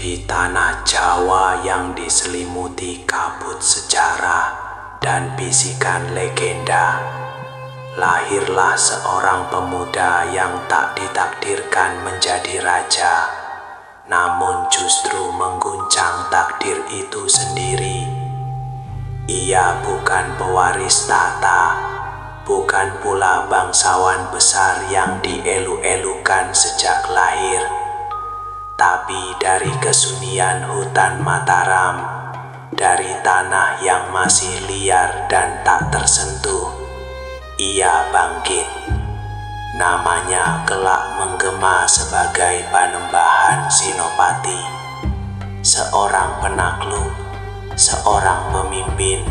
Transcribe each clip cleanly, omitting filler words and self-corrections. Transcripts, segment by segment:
Di tanah Jawa yang diselimuti kabut sejarah dan bisikan legenda, lahirlah seorang pemuda yang tak ditakdirkan menjadi raja, namun justru mengguncang takdir itu sendiri. Ia bukan pewaris tahta, bukan pula bangsawan besar yang dielu-elukan sejak lahir, tapi dari kesunyian hutan Mataram, dari tanah yang masih liar dan tak tersentuh, ia bangkit. Namanya kelak menggema sebagai Panembahan Sinopati, seorang penakluk, seorang pemimpin,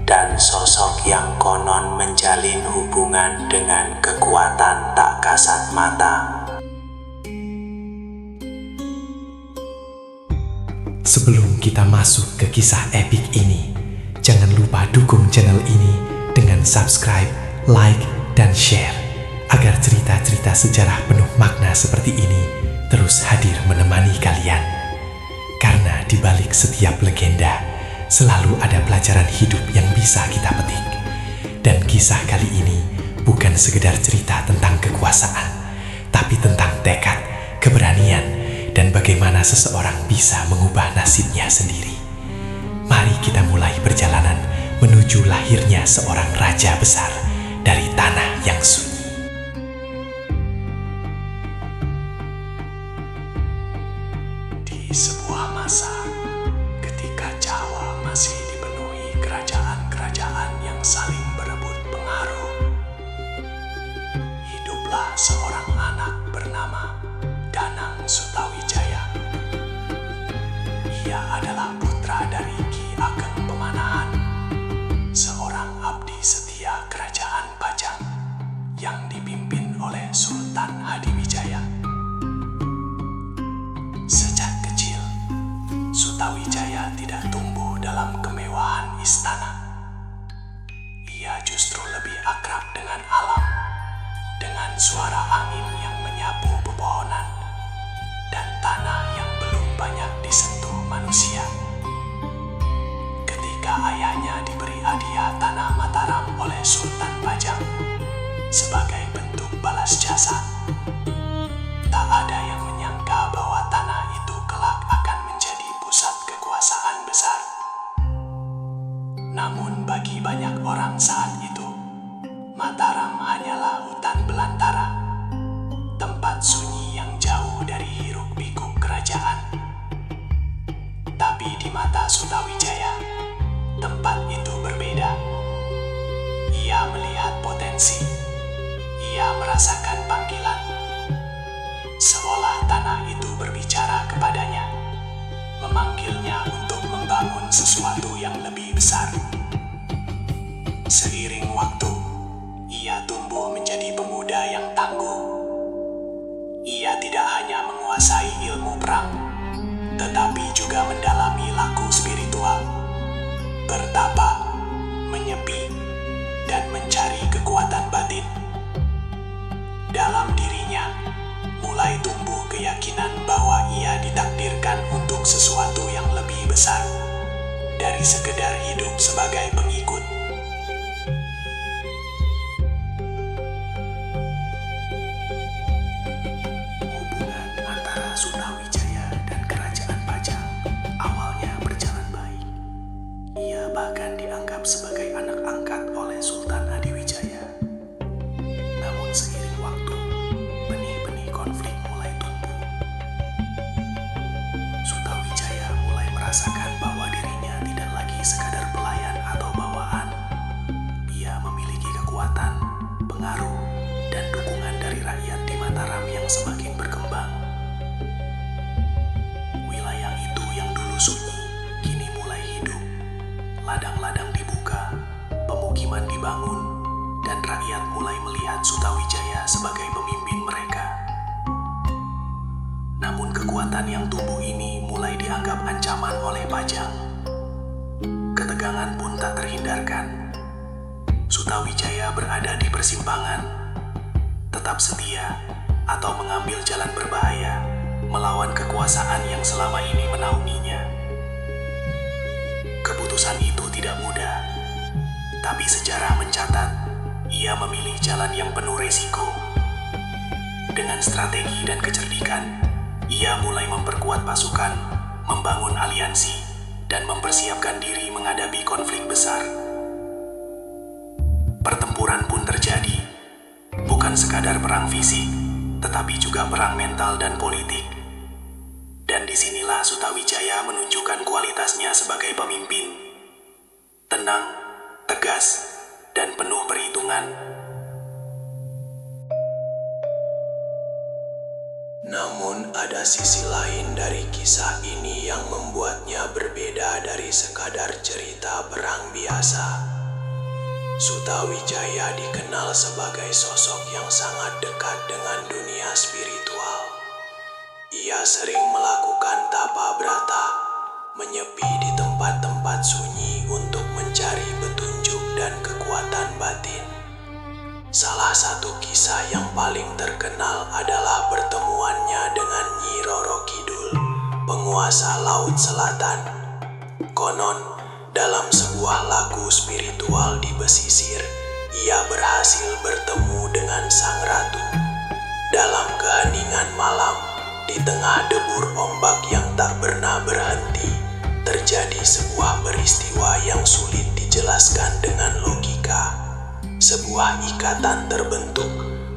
dan sosok yang konon menjalin hubungan dengan kekuatan tak kasat mata. Sebelum kita masuk ke kisah epik ini, jangan lupa dukung channel ini dengan subscribe, like, dan share agar cerita-cerita sejarah penuh makna seperti ini terus hadir menemani kalian. Karena di balik setiap legenda selalu ada pelajaran hidup yang bisa kita petik. Dan kisah kali ini bukan sekedar cerita tentang kekuasaan, tapi tentang tekad, keberanian, dan bagaimana seseorang bisa mengubah nasibnya sendiri. Mari kita mulai perjalanan menuju lahirnya seorang raja besar dari tanah yang sunyi. Di sebuah masa, ketika Jawa masih dipenuhi kerajaan-kerajaan yang saling berebut pengaruh, hiduplah seorang anak bernama Danang Sutawijaya. Ia adalah putra dari Ki Ageng Pemanahan, seorang abdi setia kerajaan Pajang yang dipimpin oleh Sultan Hadiwijaya. Sejak kecil, Sutawijaya tidak tumbuh dalam kemewahan istana. Ia justru lebih akrab dengan alam, dengan suara angin yang menyapu pepohonan dan tanah yang belum banyak disentuh manusia. Ketika ayahnya diberi hadiah tanah Mataram oleh Sultan Pajang sebagai bentuk balas jasa, tak ada yang menyangka bahwa tanah itu kelak akan menjadi pusat kekuasaan besar. Namun bagi banyak orang saat itu, Mataram hanyalah hutan belantara, tempat sunyi yang jauh dari hiruk-pikuk kerajaan. Tapi di mata Sutawijaya, tempat itu berbeda. Ia melihat potensi, ia merasakan panggilan, seolah tanah itu berbicara kepadanya, memanggilnya untuk membangun sesuatu yang lebih besar. Seiring waktu, ia tumbuh menjadi pemuda yang tangguh. Ia tidak hanya menguasai ilmu perang, tetapi juga mendalami laku spiritual, bertapa, menyepi, dan mencari kekuatan batin. Dalam dirinya, mulai tumbuh keyakinan bahwa ia ditakdirkan untuk sesuatu yang lebih besar dari sekedar hidup sebagai pengikut. Sutawijaya dan kerajaan Pajang awalnya berjalan baik. Ia bahkan dianggap sebagai anak angkat oleh Sultan Hadiwijaya. Namun seiring waktu, benih-benih konflik mulai tumbuh. Sutawijaya mulai merasakan bahwa dirinya tidak lagi sekadar pelayan atau bawaan. Ia memiliki kekuatan, pengaruh, dan dukungan dari rakyat di Mataram yang semakin berkembang. Sunyi kini mulai hidup, ladang-ladang dibuka, pemukiman dibangun, dan rakyat mulai melihat Sutawijaya sebagai pemimpin mereka. Namun kekuatan yang tumbuh ini mulai dianggap ancaman oleh Pajang. Ketegangan pun tak terhindarkan. Sutawijaya berada di persimpangan, tetap setia atau mengambil jalan berbahaya, melawan kekuasaan yang selama ini menaunginya. Keputusan itu tidak mudah, tapi sejarah mencatat ia memilih jalan yang penuh resiko. Dengan strategi dan kecerdikan, ia mulai memperkuat pasukan, membangun aliansi, dan mempersiapkan diri menghadapi konflik besar. Pertempuran pun terjadi, bukan sekadar perang fisik, tetapi juga perang mental dan politik. Dan disinilah Sutawijaya menunjukkan kualitasnya sebagai pemimpin. Tenang, tegas, dan penuh perhitungan. Namun ada sisi lain dari kisah ini yang membuatnya berbeda dari sekadar cerita perang biasa. Sutawijaya dikenal sebagai sosok yang sangat dekat dengan dunia spiritual. Ia sering melakukan tapa brata, menyepi di tempat-tempat sunyi untuk mencari petunjuk dan kekuatan batin. Salah satu kisah yang paling terkenal adalah pertemuannya dengan Nyi Roro Kidul, penguasa Laut Selatan. Konon, dalam sebuah lagu spiritual di pesisir, ia berhasil bertemu dengan sang ratu. Dalam keheningan malam, di tengah debur ombak yang tak pernah berhenti, terjadi sebuah peristiwa yang sulit dijelaskan dengan logika. Sebuah ikatan terbentuk,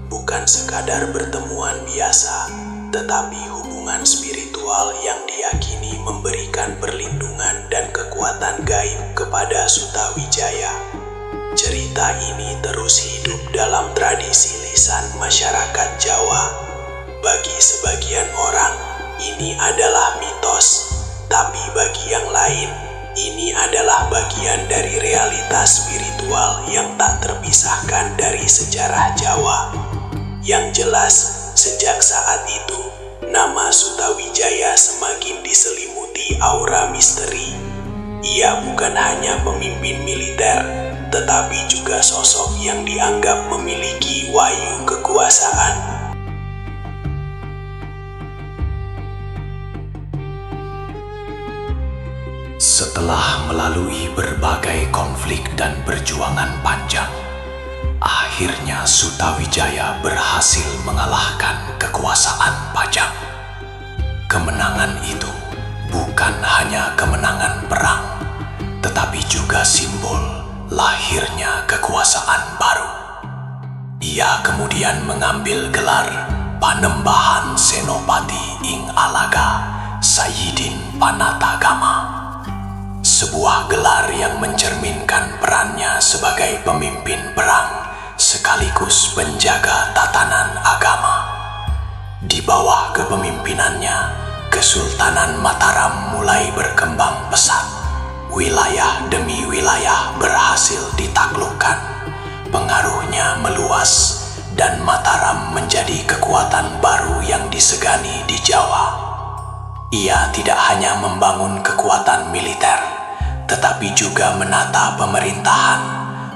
bukan sekadar pertemuan biasa, tetapi hubungan spiritual yang diyakini memberikan perlindungan dan kekuatan gaib kepada Sutawijaya. Cerita ini terus hidup dalam tradisi lisan masyarakat Jawa. Bagi sebagian orang, ini adalah mitos, tapi bagi yang lain, ini adalah bagian dari realitas spiritual yang tak terpisahkan dari sejarah Jawa. Yang jelas, sejak saat itu, nama Sutawijaya semakin diselimuti aura misteri. Ia bukan hanya pemimpin militer, tetapi juga sosok yang dianggap memiliki wahyu kekuasaan. Setelah melalui berbagai konflik dan perjuangan panjang, akhirnya Sutawijaya berhasil mengalahkan kekuasaan Pajang. Kemenangan itu bukan hanya kemenangan perang, tetapi juga simbol lahirnya kekuasaan baru. Ia kemudian mengambil gelar Panembahan Senopati ing Alaga Sayyidin Panatagama, sebuah gelar yang mencerminkan perannya sebagai pemimpin perang sekaligus penjaga tatanan agama. Di bawah kepemimpinannya, Kesultanan Mataram mulai berkembang pesat. Wilayah demi wilayah berhasil ditaklukkan. Pengaruhnya meluas dan Mataram menjadi kekuatan baru yang disegani di Jawa. Ia tidak hanya membangun kekuatan militer, tetapi juga menata pemerintahan,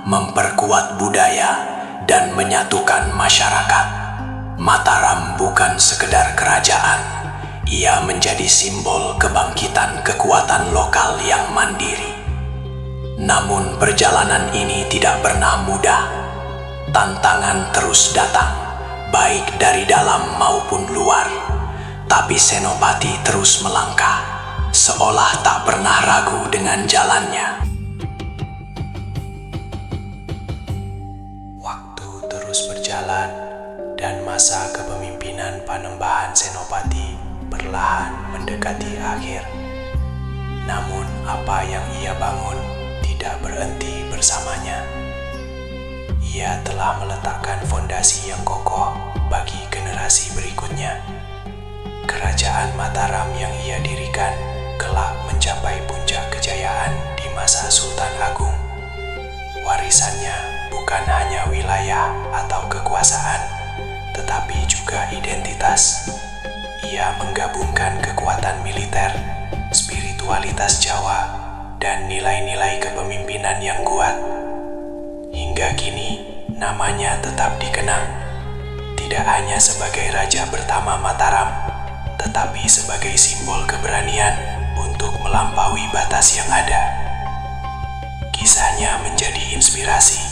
memperkuat budaya, dan menyatukan masyarakat. Mataram bukan sekedar kerajaan, ia menjadi simbol kebangkitan kekuatan lokal yang mandiri. Namun perjalanan ini tidak pernah mudah. Tantangan terus datang, baik dari dalam maupun luar. Tapi Senopati terus melangkah, seolah tak pernah ragu dengan jalannya. Waktu terus berjalan, dan masa kepemimpinan Panembahan Senopati perlahan mendekati akhir. Namun apa yang ia bangun tidak berhenti bersamanya. Ia telah meletakkan fondasi yang kokoh bagi generasi berikutnya. Kerajaan Mataram yang ia dirikan kelak mencapai puncak kejayaan di masa Sultan Agung. Warisannya bukan hanya wilayah atau kekuasaan, tetapi juga identitas. Ia menggabungkan kekuatan militer, spiritualitas Jawa, dan nilai-nilai kepemimpinan yang kuat. Hingga kini, namanya tetap dikenang, tidak hanya sebagai raja pertama Mataram, tetapi sebagai simbol keberanian untuk melampaui batas yang ada. Kisahnya menjadi inspirasi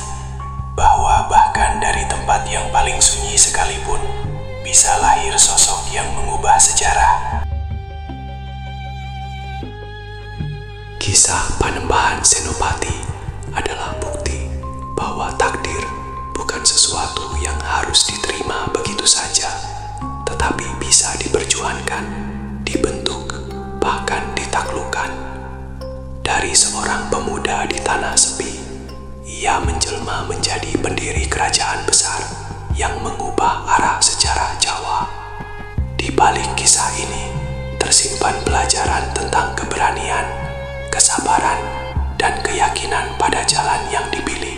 bahwa bahkan dari tempat yang paling sunyi sekalipun bisa lahir sosok yang mengubah sejarah. Kisah Panembahan Senopati adalah bukti bahwa takdir bukan sesuatu yang harus diterima begitu saja, tetapi bisa diperjuangkan, dibentuk, bahkan ditaklukkan. Dari seorang pemuda di tanah sepi, ia menjelma menjadi pendiri kerajaan besar yang mengubah arah sejarah Jawa. Di balik kisah ini tersimpan pelajaran tentang keberanian, kesabaran, dan keyakinan pada jalan yang dipilih.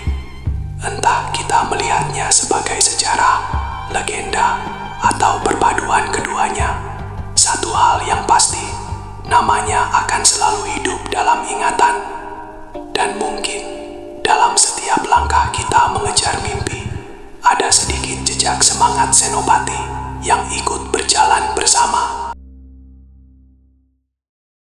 Entah kita melihatnya sebagai sejarah, legenda, atau perpaduan keduanya, satu hal yang pasti, namanya akan selalu hidup dalam ingatan. Dan mungkin dalam setiap langkah kita mengejar mimpi, ada sedikit jejak semangat Senopati yang ikut berjalan bersama.